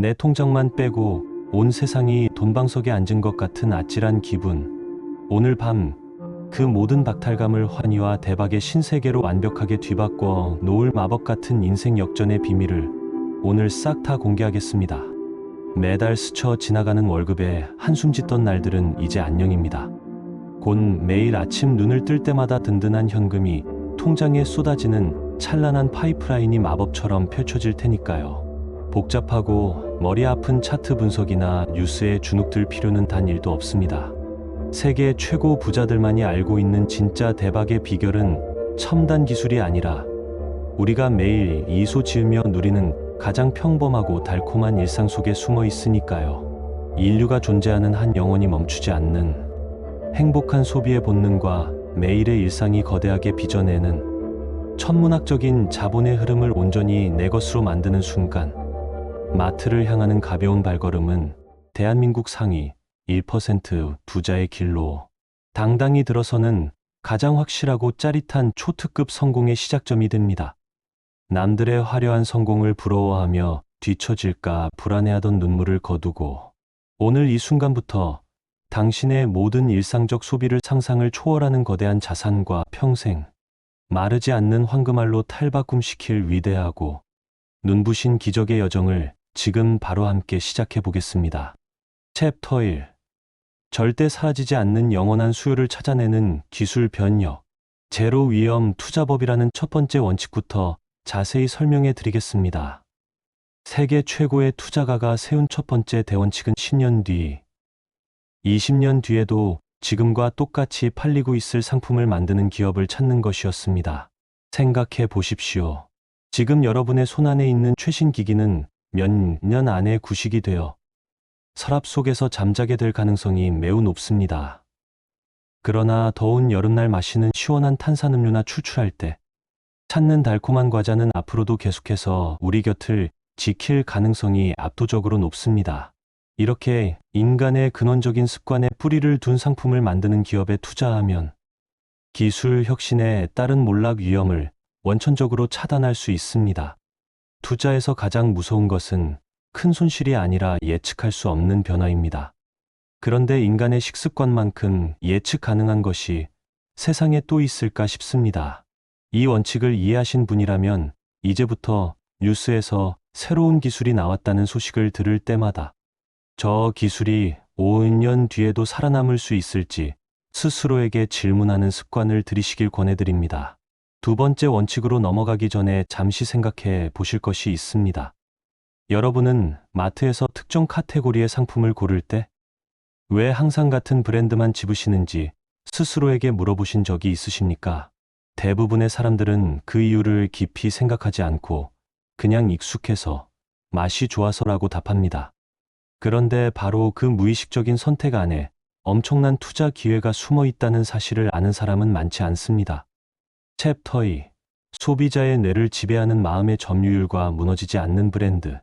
내 통장만 빼고 온 세상이 돈방석에 앉은 것 같은 아찔한 기분. 오늘 밤 그 모든 박탈감을 환희와 대박의 신세계로 완벽하게 뒤바꿔 놓을 마법 같은 인생 역전의 비밀을 오늘 싹 다 공개하겠습니다. 매달 스쳐 지나가는 월급에 한숨 짓던 날들은 이제 안녕입니다. 곧 매일 아침 눈을 뜰 때마다 든든한 현금이 통장에 쏟아지는 찬란한 파이프라인이 마법처럼 펼쳐질 테니까요. 복잡하고 머리 아픈 차트 분석이나 뉴스에 주눅들 필요는 단 1도 없습니다. 세계 최고 부자들만이 알고 있는 진짜 대박의 비결은 첨단 기술이 아니라 우리가 매일 미소 지으며 누리는 가장 평범하고 달콤한 일상 속에 숨어 있으니까요. 인류가 존재하는 한 영원히 멈추지 않는 행복한 소비의 본능과 매일의 일상이 거대하게 빚어내는 천문학적인 자본의 흐름을 온전히 내 것으로 만드는 순간, 마트를 향하는 가벼운 발걸음은 대한민국 상위 1% 부자의 길로 당당히 들어서는 가장 확실하고 짜릿한 초특급 성공의 시작점이 됩니다. 남들의 화려한 성공을 부러워하며 뒤처질까 불안해하던 눈물을 거두고 오늘 이 순간부터 당신의 모든 일상적 소비를 상상을 초월하는 거대한 자산과 평생 마르지 않는 황금알로 탈바꿈시킬 위대하고 눈부신 기적의 여정을 지금 바로 함께 시작해 보겠습니다. 챕터 1. 절대 사라지지 않는 영원한 수요를 찾아내는 기술 변혁, 제로 위험 투자법이라는 첫 번째 원칙부터 자세히 설명해 드리겠습니다. 세계 최고의 투자가가 세운 첫 번째 대원칙은 10년 뒤, 20년 뒤에도 지금과 똑같이 팔리고 있을 상품을 만드는 기업을 찾는 것이었습니다. 생각해 보십시오. 지금 여러분의 손안에 있는 최신 기기는 몇 년 안에 구식이 되어 서랍 속에서 잠자게 될 가능성이 매우 높습니다. 그러나 더운 여름날 마시는 시원한 탄산음료나 출출할 때 찾는 달콤한 과자는 앞으로도 계속해서 우리 곁을 지킬 가능성이 압도적으로 높습니다. 이렇게 인간의 근원적인 습관에 뿌리를 둔 상품을 만드는 기업에 투자하면 기술 혁신에 따른 몰락 위험을 원천적으로 차단할 수 있습니다. 투자에서 가장 무서운 것은 큰 손실이 아니라 예측할 수 없는 변화입니다. 그런데 인간의 식습관만큼 예측 가능한 것이 세상에 또 있을까 싶습니다. 이 원칙을 이해하신 분이라면 이제부터 뉴스에서 새로운 기술이 나왔다는 소식을 들을 때마다 저 기술이 5년 뒤에도 살아남을 수 있을지 스스로에게 질문하는 습관을 들이시길 권해드립니다. 두 번째 원칙으로 넘어가기 전에 잠시 생각해 보실 것이 있습니다. 여러분은 마트에서 특정 카테고리의 상품을 고를 때 왜 항상 같은 브랜드만 집으시는지 스스로에게 물어보신 적이 있으십니까? 대부분의 사람들은 그 이유를 깊이 생각하지 않고 그냥 익숙해서 맛이 좋아서라고 답합니다. 그런데 바로 그 무의식적인 선택 안에 엄청난 투자 기회가 숨어 있다는 사실을 아는 사람은 많지 않습니다. 챕터 2. 소비자의 뇌를 지배하는 마음의 점유율과 무너지지 않는 브랜드.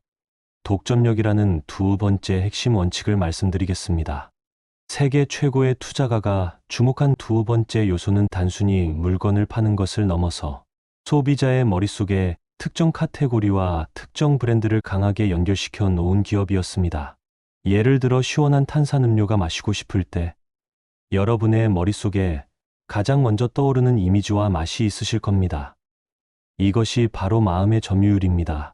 독점력이라는 두 번째 핵심 원칙을 말씀드리겠습니다. 세계 최고의 투자가가 주목한 두 번째 요소는 단순히 물건을 파는 것을 넘어서 소비자의 머릿속에 특정 카테고리와 특정 브랜드를 강하게 연결시켜 놓은 기업이었습니다. 예를 들어 시원한 탄산음료가 마시고 싶을 때 여러분의 머릿속에 가장 먼저 떠오르는 이미지와 맛이 있으실 겁니다. 이것이 바로 마음의 점유율입니다.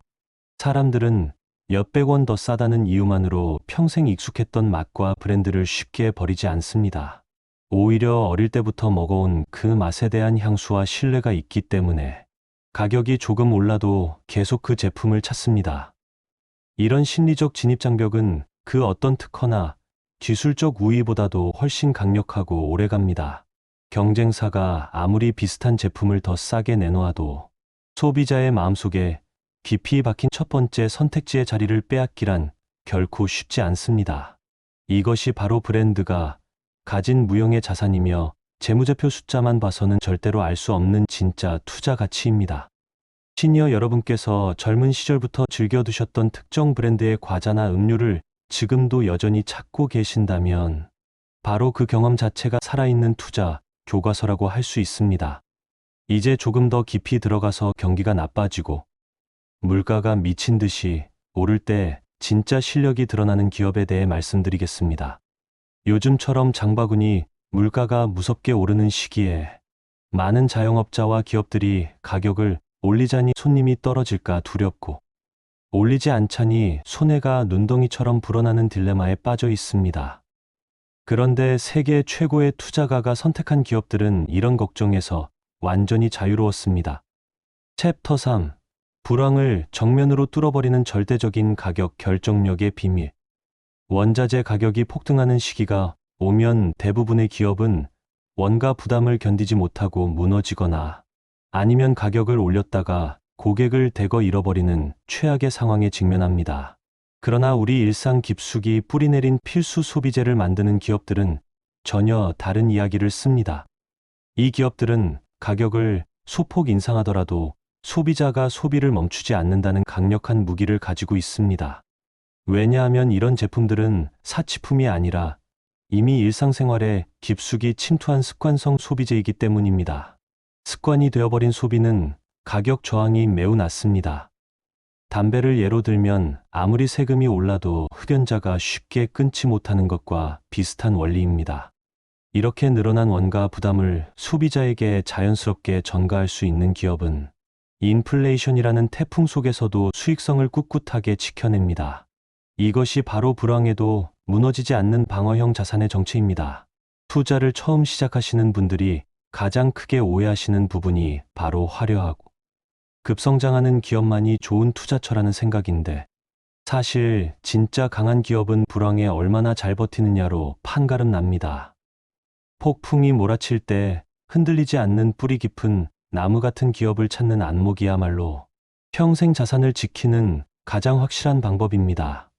사람들은 몇백 원 더 싸다는 이유만으로 평생 익숙했던 맛과 브랜드를 쉽게 버리지 않습니다. 오히려 어릴 때부터 먹어온 그 맛에 대한 향수와 신뢰가 있기 때문에 가격이 조금 올라도 계속 그 제품을 찾습니다. 이런 심리적 진입장벽은 그 어떤 특허나 기술적 우위보다도 훨씬 강력하고 오래갑니다. 경쟁사가 아무리 비슷한 제품을 더 싸게 내놓아도 소비자의 마음속에 깊이 박힌 첫 번째 선택지의 자리를 빼앗기란 결코 쉽지 않습니다. 이것이 바로 브랜드가 가진 무형의 자산이며 재무제표 숫자만 봐서는 절대로 알 수 없는 진짜 투자 가치입니다. 시니어 여러분께서 젊은 시절부터 즐겨 드셨던 특정 브랜드의 과자나 음료를 지금도 여전히 찾고 계신다면 바로 그 경험 자체가 살아있는 투자 교과서라고 할 수 있습니다. 이제 조금 더 깊이 들어가서 경기가 나빠지고 물가가 미친 듯이 오를 때 진짜 실력이 드러나는 기업에 대해 말씀드리겠습니다. 요즘처럼 장바구니 물가가 무섭게 오르는 시기에 많은 자영업자와 기업들이 가격을 올리자니 손님이 떨어질까 두렵고 올리지 않자니 손해가 눈덩이처럼 불어나는 딜레마에 빠져 있습니다. 그런데 세계 최고의 투자가가 선택한 기업들은 이런 걱정에서 완전히 자유로웠습니다. 챕터 3. 불황을 정면으로 뚫어버리는 절대적인 가격 결정력의 비밀. 원자재 가격이 폭등하는 시기가 오면 대부분의 기업은 원가 부담을 견디지 못하고 무너지거나 아니면 가격을 올렸다가 고객을 대거 잃어버리는 최악의 상황에 직면합니다. 그러나 우리 일상 깊숙이 뿌리내린 필수 소비재를 만드는 기업들은 전혀 다른 이야기를 씁니다. 이 기업들은 가격을 소폭 인상하더라도 소비자가 소비를 멈추지 않는다는 강력한 무기를 가지고 있습니다. 왜냐하면 이런 제품들은 사치품이 아니라 이미 일상생활에 깊숙이 침투한 습관성 소비재이기 때문입니다. 습관이 되어버린 소비는 가격 저항이 매우 낮습니다. 담배를 예로 들면 아무리 세금이 올라도 흡연자가 쉽게 끊지 못하는 것과 비슷한 원리입니다. 이렇게 늘어난 원가 부담을 소비자에게 자연스럽게 전가할 수 있는 기업은 인플레이션이라는 태풍 속에서도 수익성을 꿋꿋하게 지켜냅니다. 이것이 바로 불황에도 무너지지 않는 방어형 자산의 정체입니다. 투자를 처음 시작하시는 분들이 가장 크게 오해하시는 부분이 바로 화려하고 급성장하는 기업만이 좋은 투자처라는 생각인데, 사실 진짜 강한 기업은 불황에 얼마나 잘 버티느냐로 판가름 납니다. 폭풍이 몰아칠 때 흔들리지 않는 뿌리 깊은 나무 같은 기업을 찾는 안목이야말로 평생 자산을 지키는 가장 확실한 방법입니다.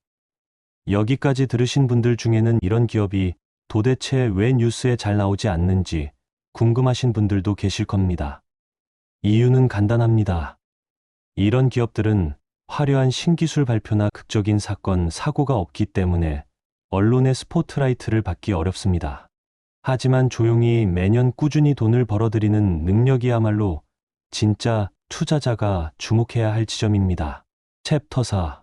여기까지 들으신 분들 중에는 이런 기업이 도대체 왜 뉴스에 잘 나오지 않는지 궁금하신 분들도 계실 겁니다. 이유는 간단합니다. 이런 기업들은 화려한 신기술 발표나 극적인 사건, 사고가 없기 때문에 언론의 스포트라이트를 받기 어렵습니다. 하지만 조용히 매년 꾸준히 돈을 벌어들이는 능력이야말로 진짜 투자자가 주목해야 할 지점입니다. 챕터 4.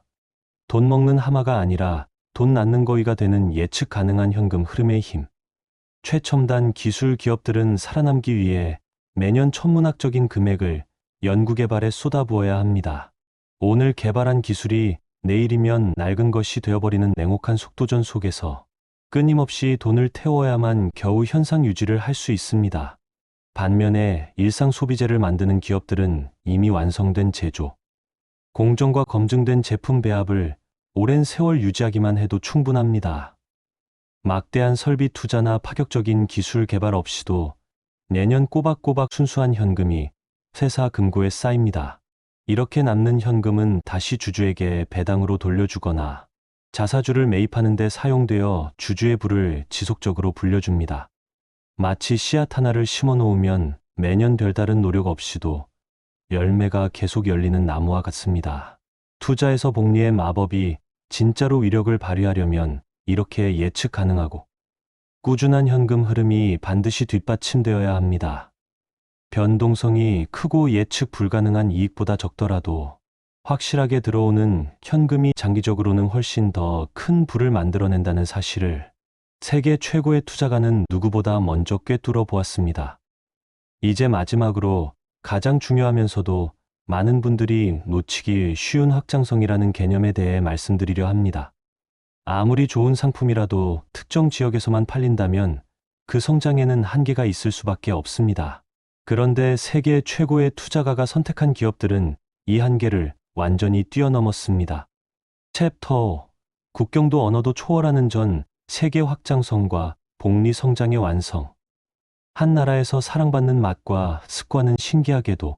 돈 먹는 하마가 아니라 돈 낳는 거위가 되는 예측 가능한 현금 흐름의 힘. 최첨단 기술 기업들은 살아남기 위해 매년 천문학적인 금액을 연구개발에 쏟아부어야 합니다. 오늘 개발한 기술이 내일이면 낡은 것이 되어버리는 냉혹한 속도전 속에서 끊임없이 돈을 태워야만 겨우 현상 유지를 할 수 있습니다. 반면에 일상 소비재를 만드는 기업들은 이미 완성된 제조, 공정과 검증된 제품 배합을 오랜 세월 유지하기만 해도 충분합니다. 막대한 설비 투자나 파격적인 기술 개발 없이도 매년 꼬박꼬박 순수한 현금이 회사 금고에 쌓입니다. 이렇게 남는 현금은 다시 주주에게 배당으로 돌려주거나 자사주를 매입하는 데 사용되어 주주의 부를 지속적으로 불려줍니다. 마치 씨앗 하나를 심어 놓으면 매년 별다른 노력 없이도 열매가 계속 열리는 나무와 같습니다. 투자에서 복리의 마법이 진짜로 위력을 발휘하려면 이렇게 예측 가능하고 꾸준한 현금 흐름이 반드시 뒷받침되어야 합니다. 변동성이 크고 예측 불가능한 이익보다 적더라도 확실하게 들어오는 현금이 장기적으로는 훨씬 더 큰 부를 만들어낸다는 사실을 세계 최고의 투자가는 누구보다 먼저 꿰뚫어 보았습니다. 이제 마지막으로 가장 중요하면서도 많은 분들이 놓치기 쉬운 확장성이라는 개념에 대해 말씀드리려 합니다. 아무리 좋은 상품이라도 특정 지역에서만 팔린다면 그 성장에는 한계가 있을 수밖에 없습니다. 그런데 세계 최고의 투자가가 선택한 기업들은 이 한계를 완전히 뛰어넘었습니다. 챕터 5. 국경도 언어도 초월하는 전 세계 확장성과 복리 성장의 완성. 한 나라에서 사랑받는 맛과 습관은 신기하게도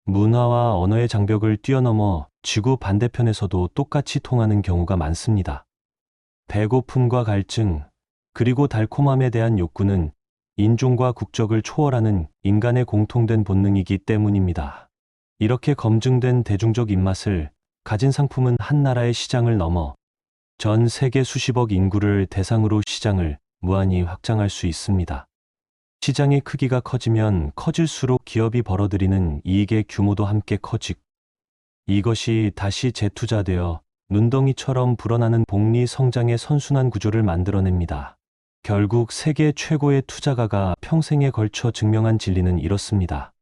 문화와 언어의 장벽을 뛰어넘어 지구 반대편에서도 똑같이 통하는 경우가 많습니다. 배고픔과 갈증, 그리고 달콤함에 대한 욕구는 인종과 국적을 초월하는 인간의 공통된 본능이기 때문입니다. 이렇게 검증된 대중적 입맛을 가진 상품은 한 나라의 시장을 넘어 전 세계 수십억 인구를 대상으로 시장을 무한히 확장할 수 있습니다. 시장의 크기가 커지면 커질수록 기업이 벌어들이는 이익의 규모도 함께 커지고 이것이 다시 재투자되어 눈덩이처럼 불어나는 복리 성장의 선순환 구조를 만들어냅니다. 결국 세계 최고의 투자가가 평생에 걸쳐 증명한 진리는 이렇습니다.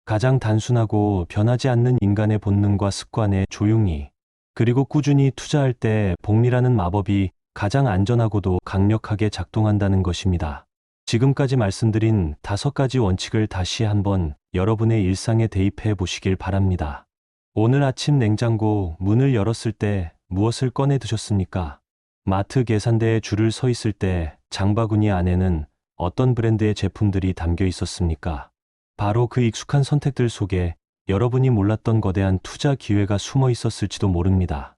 가장 단순하고 변하지 않는 인간의 본능과 습관에 조용히 그리고 꾸준히 투자할 때 복리라는 마법이 가장 안전하고도 강력하게 작동한다는 것입니다. 지금까지 말씀드린 5가지 원칙을 다시 한번 여러분의 일상에 대입해 보시길 바랍니다. 오늘 아침 냉장고 문을 열었을 때 무엇을 꺼내 드셨습니까? 마트 계산대에 줄을 서 있을 때 장바구니 안에는 어떤 브랜드의 제품들이 담겨 있었습니까? 바로 그 익숙한 선택들 속에 여러분이 몰랐던 거대한 투자 기회가 숨어 있었을지도 모릅니다.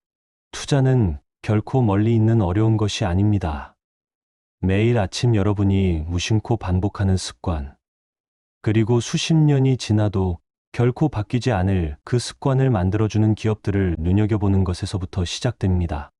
투자는 결코 멀리 있는 어려운 것이 아닙니다. 매일 아침 여러분이 무심코 반복하는 습관, 그리고 수십 년이 지나도 결코 바뀌지 않을 그 습관을 만들어주는 기업들을 눈여겨보는 것에서부터 시작됩니다.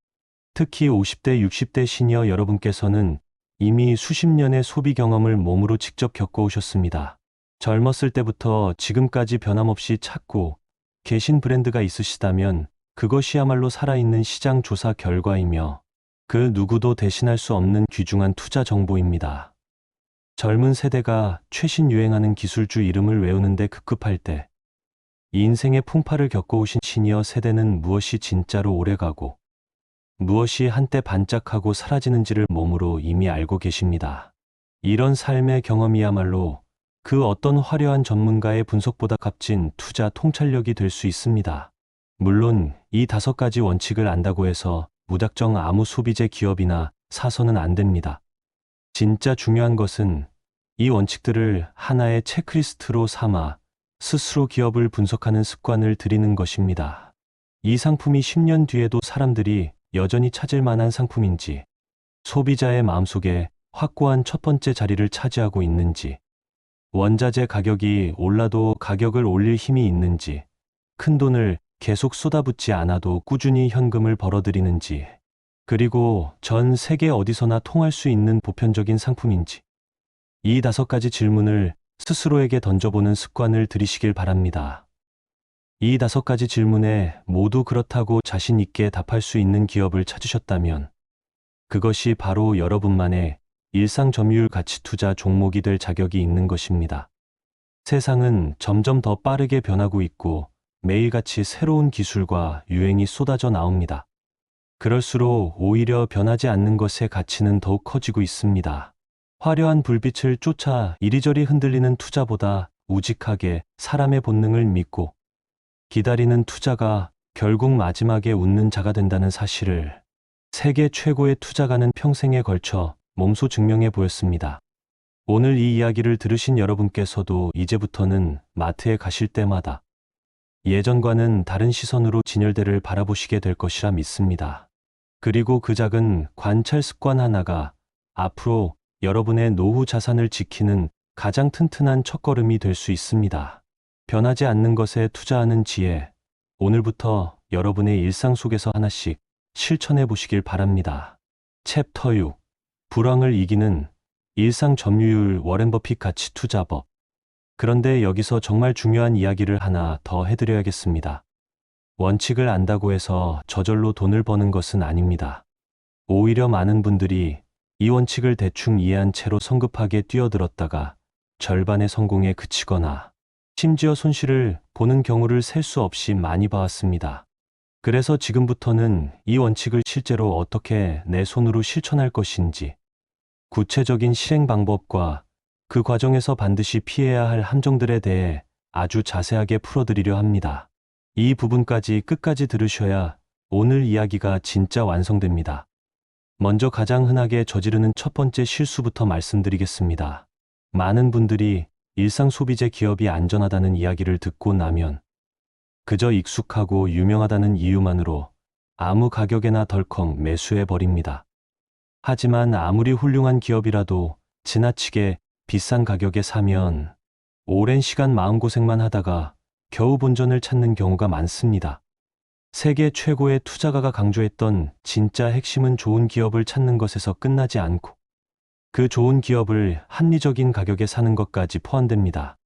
특히 50대, 60대 시니어 여러분께서는 이미 수십 년의 소비 경험을 몸으로 직접 겪어오셨습니다. 젊었을 때부터 지금까지 변함없이 찾고 계신 브랜드가 있으시다면 그것이야말로 살아있는 시장 조사 결과이며 그 누구도 대신할 수 없는 귀중한 투자 정보입니다. 젊은 세대가 최신 유행하는 기술주 이름을 외우는데 급급할 때 인생의 풍파를 겪어오신 시니어 세대는 무엇이 진짜로 오래가고 무엇이 한때 반짝하고 사라지는지를 몸으로 이미 알고 계십니다. 이런 삶의 경험이야말로 그 어떤 화려한 전문가의 분석보다 값진 투자 통찰력이 될 수 있습니다. 물론 이 5가지 원칙을 안다고 해서 무작정 아무 소비재 기업이나 사서는 안 됩니다. 진짜 중요한 것은 이 원칙들을 하나의 체크리스트로 삼아 스스로 기업을 분석하는 습관을 들이는 것입니다. 이 상품이 10년 뒤에도 사람들이 여전히 찾을 만한 상품인지, 소비자의 마음속에 확고한 첫 번째 자리를 차지하고 있는지, 원자재 가격이 올라도 가격을 올릴 힘이 있는지, 큰돈을 계속 쏟아붓지 않아도 꾸준히 현금을 벌어들이는지, 그리고 전 세계 어디서나 통할 수 있는 보편적인 상품인지, 이 5가지 질문을 스스로에게 던져보는 습관을 들이시길 바랍니다. 이 5가지 질문에 모두 그렇다고 자신 있게 답할 수 있는 기업을 찾으셨다면 그것이 바로 여러분만의 일상 점유율 가치 투자 종목이 될 자격이 있는 것입니다. 세상은 점점 더 빠르게 변하고 있고 매일같이 새로운 기술과 유행이 쏟아져 나옵니다. 그럴수록 오히려 변하지 않는 것의 가치는 더욱 커지고 있습니다. 화려한 불빛을 쫓아 이리저리 흔들리는 투자보다 우직하게 사람의 본능을 믿고 기다리는 투자가 결국 마지막에 웃는 자가 된다는 사실을 세계 최고의 투자가는 평생에 걸쳐 몸소 증명해 보였습니다. 오늘 이 이야기를 들으신 여러분께서도 이제부터는 마트에 가실 때마다 예전과는 다른 시선으로 진열대를 바라보시게 될 것이라 믿습니다. 그리고 그 작은 관찰 습관 하나가 앞으로 여러분의 노후 자산을 지키는 가장 튼튼한 첫걸음이 될 수 있습니다. 변하지 않는 것에 투자하는 지혜, 오늘부터 여러분의 일상 속에서 하나씩 실천해 보시길 바랍니다. 챕터 6. 불황을 이기는 일상 점유율 워렌 버핏 가치 투자법. 그런데 여기서 정말 중요한 이야기를 하나 더 해드려야겠습니다. 원칙을 안다고 해서 저절로 돈을 버는 것은 아닙니다. 오히려 많은 분들이 이 원칙을 대충 이해한 채로 성급하게 뛰어들었다가 절반의 성공에 그치거나 심지어 손실을 보는 경우를 셀 수 없이 많이 봐왔습니다. 그래서 지금부터는 이 원칙을 실제로 어떻게 내 손으로 실천할 것인지, 구체적인 실행 방법과 그 과정에서 반드시 피해야 할 함정들에 대해 아주 자세하게 풀어드리려 합니다. 이 부분까지 끝까지 들으셔야 오늘 이야기가 진짜 완성됩니다. 먼저 가장 흔하게 저지르는 첫 번째 실수부터 말씀드리겠습니다. 많은 분들이 일상 소비재 기업이 안전하다는 이야기를 듣고 나면 그저 익숙하고 유명하다는 이유만으로 아무 가격에나 덜컥 매수해 버립니다. 하지만 아무리 훌륭한 기업이라도 지나치게 비싼 가격에 사면 오랜 시간 마음고생만 하다가 겨우 본전을 찾는 경우가 많습니다. 세계 최고의 투자가가 강조했던 진짜 핵심은 좋은 기업을 찾는 것에서 끝나지 않고 그 좋은 기업을 합리적인 가격에 사는 것까지 포함됩니다.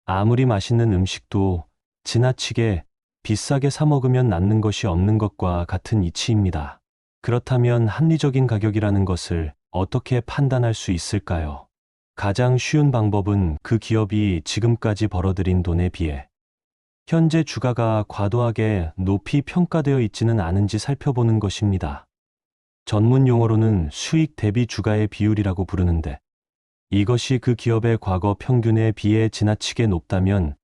아무리 맛있는 음식도 지나치게 비싸게 사 먹으면 남는 것이 없는 것과 같은 이치입니다. 그렇다면 합리적인 가격이라는 것을 어떻게 판단할 수 있을까요? 가장 쉬운 방법은 그 기업이 지금까지 벌어들인 돈에 비해 현재 주가가 과도하게 높이 평가되어 있지는 않은지 살펴보는 것입니다. 전문 용어로는 수익 대비 주가의 비율이라고 부르는데, 이것이 그 기업의 과거 평균에 비해 지나치게 높다면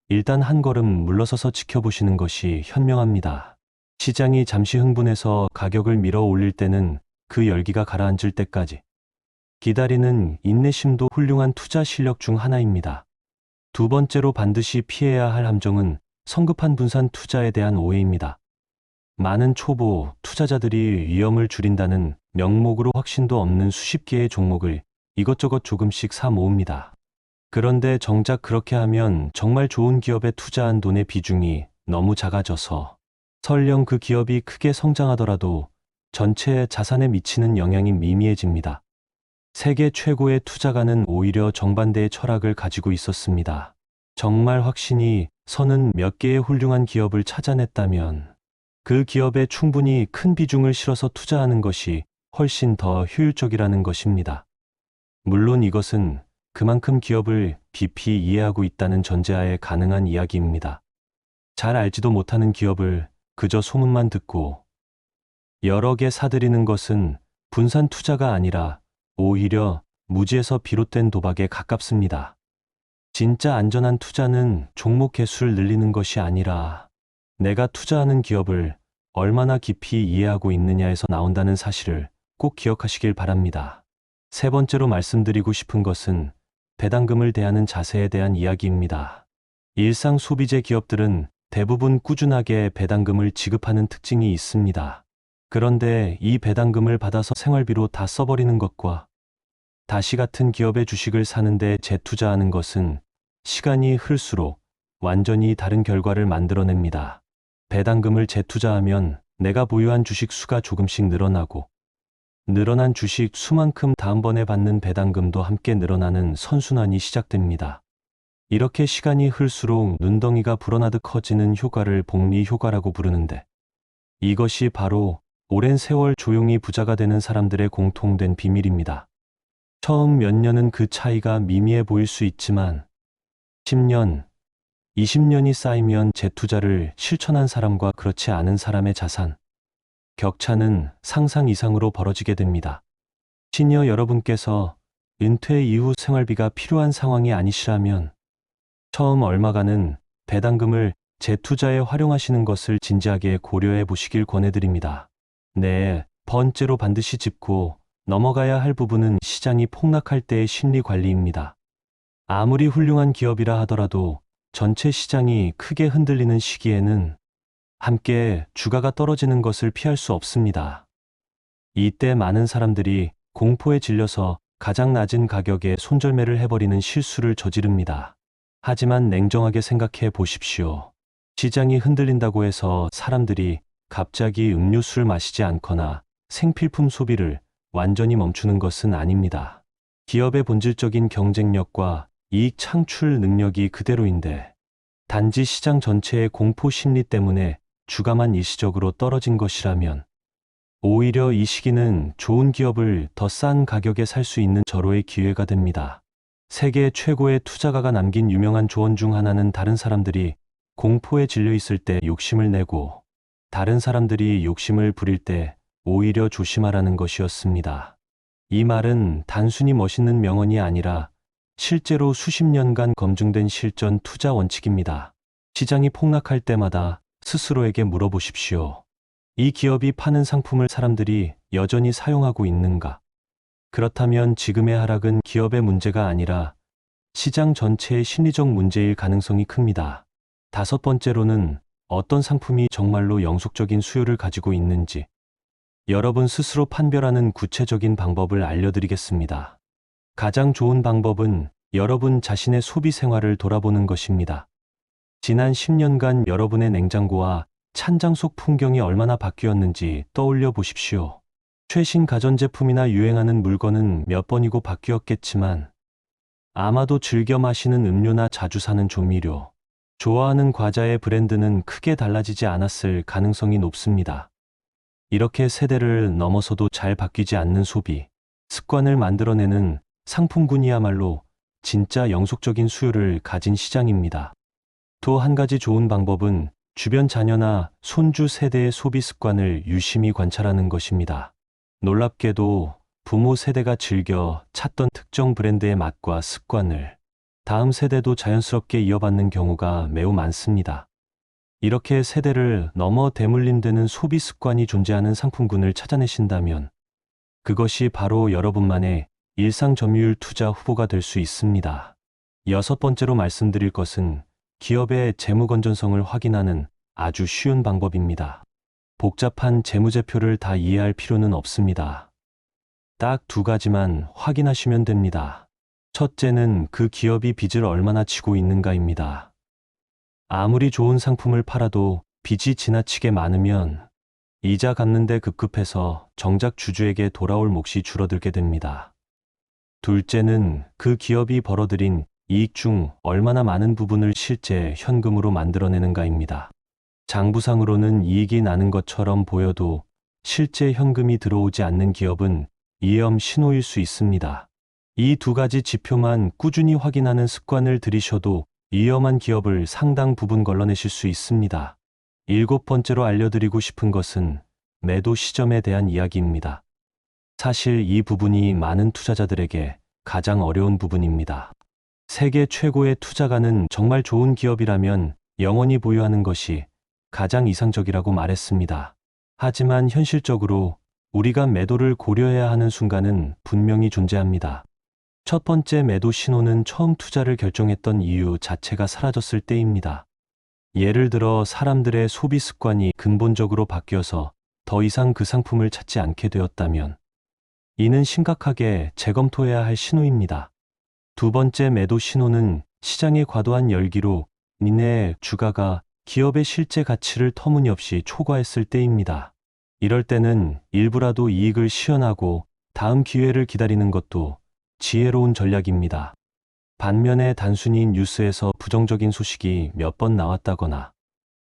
일단 한 걸음 물러서서 지켜보시는 것이 현명합니다. 시장이 잠시 흥분해서 가격을 밀어 올릴 때는 그 열기가 가라앉을 때까지 기다리는 인내심도 훌륭한 투자 실력 중 하나입니다. 두 번째로 반드시 피해야 할 함정은 성급한 분산 투자에 대한 오해입니다. 많은 초보 투자자들이 위험을 줄인다는 명목으로 확신도 없는 수십 개의 종목을 이것저것 조금씩 사 모읍니다. 그런데 정작 그렇게 하면 정말 좋은 기업에 투자한 돈의 비중이 너무 작아져서 설령 그 기업이 크게 성장하더라도 전체 자산에 미치는 영향이 미미해집니다. 세계 최고의 투자가는 오히려 정반대의 철학을 가지고 있었습니다. 정말 확신이 서는 몇 개의 훌륭한 기업을 찾아냈다면 그 기업에 충분히 큰 비중을 실어서 투자하는 것이 훨씬 더 효율적이라는 것입니다. 물론 이것은 그만큼 기업을 깊이 이해하고 있다는 전제하에 가능한 이야기입니다. 잘 알지도 못하는 기업을 그저 소문만 듣고 여러 개 사들이는 것은 분산 투자가 아니라 오히려 무지에서 비롯된 도박에 가깝습니다. 진짜 안전한 투자는 종목 개수를 늘리는 것이 아니라 내가 투자하는 기업을 얼마나 깊이 이해하고 있느냐에서 나온다는 사실을 꼭 기억하시길 바랍니다. 세 번째로 말씀드리고 싶은 것은 배당금을 대하는 자세에 대한 이야기입니다. 일상 소비재 기업들은 대부분 꾸준하게 배당금을 지급하는 특징이 있습니다. 그런데 이 배당금을 받아서 생활비로 다 써버리는 것과 다시 같은 기업의 주식을 사는데 재투자하는 것은 시간이 흘수록 완전히 다른 결과를 만들어냅니다. 배당금을 재투자하면 내가 보유한 주식 수가 조금씩 늘어나고 늘어난 주식 수만큼 다음번에 받는 배당금도 함께 늘어나는 선순환이 시작됩니다. 이렇게 시간이 흘수록 눈덩이가 불어나듯 커지는 효과를 복리 효과라고 부르는데, 이것이 바로 오랜 세월 조용히 부자가 되는 사람들의 공통된 비밀입니다. 처음 몇 년은 그 차이가 미미해 보일 수 있지만 10년, 20년이 쌓이면 재투자를 실천한 사람과 그렇지 않은 사람의 자산 격차는 상상 이상으로 벌어지게 됩니다. 시니어 여러분께서 은퇴 이후 생활비가 필요한 상황이 아니시라면 처음 얼마간은 배당금을 재투자에 활용하시는 것을 진지하게 고려해 보시길 권해드립니다. 네, 번째로 반드시 짚고 넘어가야 할 부분은 시장이 폭락할 때의 심리 관리입니다. 아무리 훌륭한 기업이라 하더라도 전체 시장이 크게 흔들리는 시기에는 함께 주가가 떨어지는 것을 피할 수 없습니다. 이때 많은 사람들이 공포에 질려서 가장 낮은 가격에 손절매를 해버리는 실수를 저지릅니다. 하지만 냉정하게 생각해 보십시오. 시장이 흔들린다고 해서 사람들이 갑자기 음료수를 마시지 않거나 생필품 소비를 완전히 멈추는 것은 아닙니다. 기업의 본질적인 경쟁력과 이익 창출 능력이 그대로인데, 단지 시장 전체의 공포 심리 때문에 주가만 일시적으로 떨어진 것이라면 오히려 이 시기는 좋은 기업을 더 싼 가격에 살 수 있는 절호의 기회가 됩니다. 세계 최고의 투자가가 남긴 유명한 조언 중 하나는 다른 사람들이 공포에 질려 있을 때 욕심을 내고 다른 사람들이 욕심을 부릴 때 오히려 조심하라는 것이었습니다. 이 말은 단순히 멋있는 명언이 아니라 실제로 수십 년간 검증된 실전 투자 원칙입니다. 시장이 폭락할 때마다 스스로에게 물어보십시오. 이 기업이 파는 상품을 사람들이 여전히 사용하고 있는가? 그렇다면 지금의 하락은 기업의 문제가 아니라 시장 전체의 심리적 문제일 가능성이 큽니다. 다섯 번째로는 어떤 상품이 정말로 영속적인 수요를 가지고 있는지 여러분 스스로 판별하는 구체적인 방법을 알려드리겠습니다. 가장 좋은 방법은 여러분 자신의 소비 생활을 돌아보는 것입니다. 지난 10년간 여러분의 냉장고와 찬장 속 풍경이 얼마나 바뀌었는지 떠올려 보십시오. 최신 가전제품이나 유행하는 물건은 몇 번이고 바뀌었겠지만 아마도 즐겨 마시는 음료나 자주 사는 조미료, 좋아하는 과자의 브랜드는 크게 달라지지 않았을 가능성이 높습니다. 이렇게 세대를 넘어서도 잘 바뀌지 않는 소비 습관을 만들어내는 상품군이야말로 진짜 영속적인 수요를 가진 시장입니다. 또 한 가지 좋은 방법은 주변 자녀나 손주 세대의 소비 습관을 유심히 관찰하는 것입니다. 놀랍게도 부모 세대가 즐겨 찾던 특정 브랜드의 맛과 습관을 다음 세대도 자연스럽게 이어받는 경우가 매우 많습니다. 이렇게 세대를 넘어 대물림되는 소비 습관이 존재하는 상품군을 찾아내신다면 그것이 바로 여러분만의 일상 점유율 투자 후보가 될 수 있습니다. 여섯 번째로 말씀드릴 것은 기업의 재무 건전성을 확인하는 아주 쉬운 방법입니다. 복잡한 재무제표를 다 이해할 필요는 없습니다. 딱 두 가지만 확인하시면 됩니다. 첫째는 그 기업이 빚을 얼마나 지고 있는가입니다. 아무리 좋은 상품을 팔아도 빚이 지나치게 많으면 이자 갚는데 급급해서 정작 주주에게 돌아올 몫이 줄어들게 됩니다. 둘째는 그 기업이 벌어들인 이익 중 얼마나 많은 부분을 실제 현금으로 만들어내는가입니다. 장부상으로는 이익이 나는 것처럼 보여도 실제 현금이 들어오지 않는 기업은 위험 신호일 수 있습니다. 이 두 가지 지표만 꾸준히 확인하는 습관을 들이셔도 위험한 기업을 상당 부분 걸러내실 수 있습니다. 일곱 번째로 알려드리고 싶은 것은 매도 시점에 대한 이야기입니다. 사실 이 부분이 많은 투자자들에게 가장 어려운 부분입니다. 세계 최고의 투자가는 정말 좋은 기업이라면 영원히 보유하는 것이 가장 이상적이라고 말했습니다. 하지만 현실적으로 우리가 매도를 고려해야 하는 순간은 분명히 존재합니다. 첫 번째 매도 신호는 처음 투자를 결정했던 이유 자체가 사라졌을 때입니다. 예를 들어 사람들의 소비 습관이 근본적으로 바뀌어서 더 이상 그 상품을 찾지 않게 되었다면 이는 심각하게 재검토해야 할 신호입니다. 두 번째 매도 신호는 시장의 과도한 열기로 인해 주가가 기업의 실제 가치를 터무니없이 초과했을 때입니다. 이럴 때는 일부라도 이익을 시현하고 다음 기회를 기다리는 것도 지혜로운 전략입니다. 반면에 단순히 뉴스에서 부정적인 소식이 몇 번 나왔다거나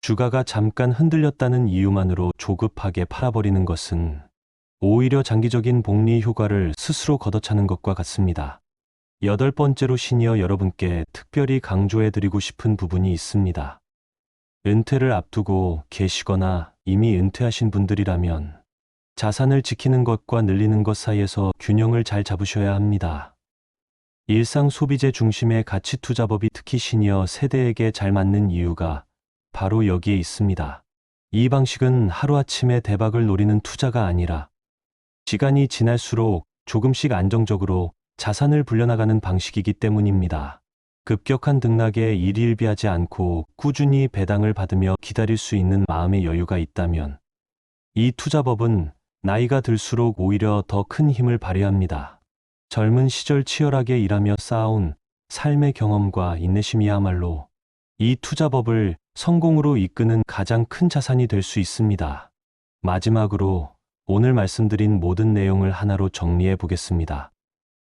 주가가 잠깐 흔들렸다는 이유만으로 조급하게 팔아버리는 것은 오히려 장기적인 복리 효과를 스스로 걷어차는 것과 같습니다. 여덟 번째로 시니어 여러분께 특별히 강조해드리고 싶은 부분이 있습니다. 은퇴를 앞두고 계시거나 이미 은퇴하신 분들이라면 자산을 지키는 것과 늘리는 것 사이에서 균형을 잘 잡으셔야 합니다. 일상 소비재 중심의 가치 투자법이 특히 시니어 세대에게 잘 맞는 이유가 바로 여기에 있습니다. 이 방식은 하루아침에 대박을 노리는 투자가 아니라 시간이 지날수록 조금씩 안정적으로 자산을 불려나가는 방식이기 때문입니다. 급격한 등락에 일희일비하지 않고 꾸준히 배당을 받으며 기다릴 수 있는 마음의 여유가 있다면 이 투자법은 나이가 들수록 오히려 더 큰 힘을 발휘합니다. 젊은 시절 치열하게 일하며 쌓아온 삶의 경험과 인내심이야말로 이 투자법을 성공으로 이끄는 가장 큰 자산이 될 수 있습니다. 마지막으로 오늘 말씀드린 모든 내용을 하나로 정리해 보겠습니다.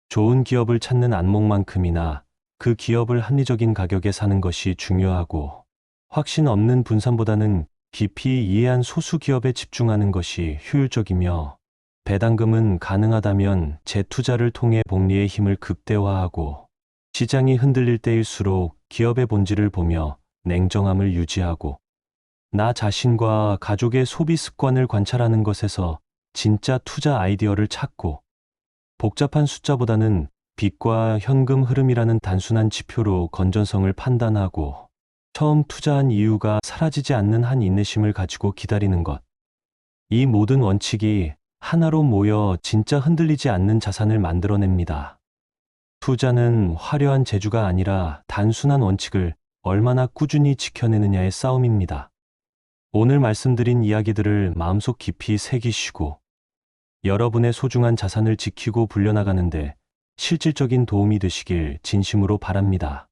좋은 기업을 찾는 안목만큼이나 그 기업을 합리적인 가격에 사는 것이 중요하고 확신 없는 분산보다는 깊이 이해한 소수 기업에 집중하는 것이 효율적이며 배당금은 가능하다면 재투자를 통해 복리의 힘을 극대화하고 시장이 흔들릴 때일수록 기업의 본질을 보며 냉정함을 유지하고 나 자신과 가족의 소비 습관을 관찰하는 것에서 진짜 투자 아이디어를 찾고 복잡한 숫자보다는 빚과 현금 흐름이라는 단순한 지표로 건전성을 판단하고 처음 투자한 이유가 사라지지 않는 한 인내심을 가지고 기다리는 것. 이 모든 원칙이 하나로 모여 진짜 흔들리지 않는 자산을 만들어냅니다. 투자는 화려한 재주가 아니라 단순한 원칙을 얼마나 꾸준히 지켜내느냐의 싸움입니다. 오늘 말씀드린 이야기들을 마음속 깊이 새기시고 여러분의 소중한 자산을 지키고 불려나가는데 실질적인 도움이 되시길 진심으로 바랍니다.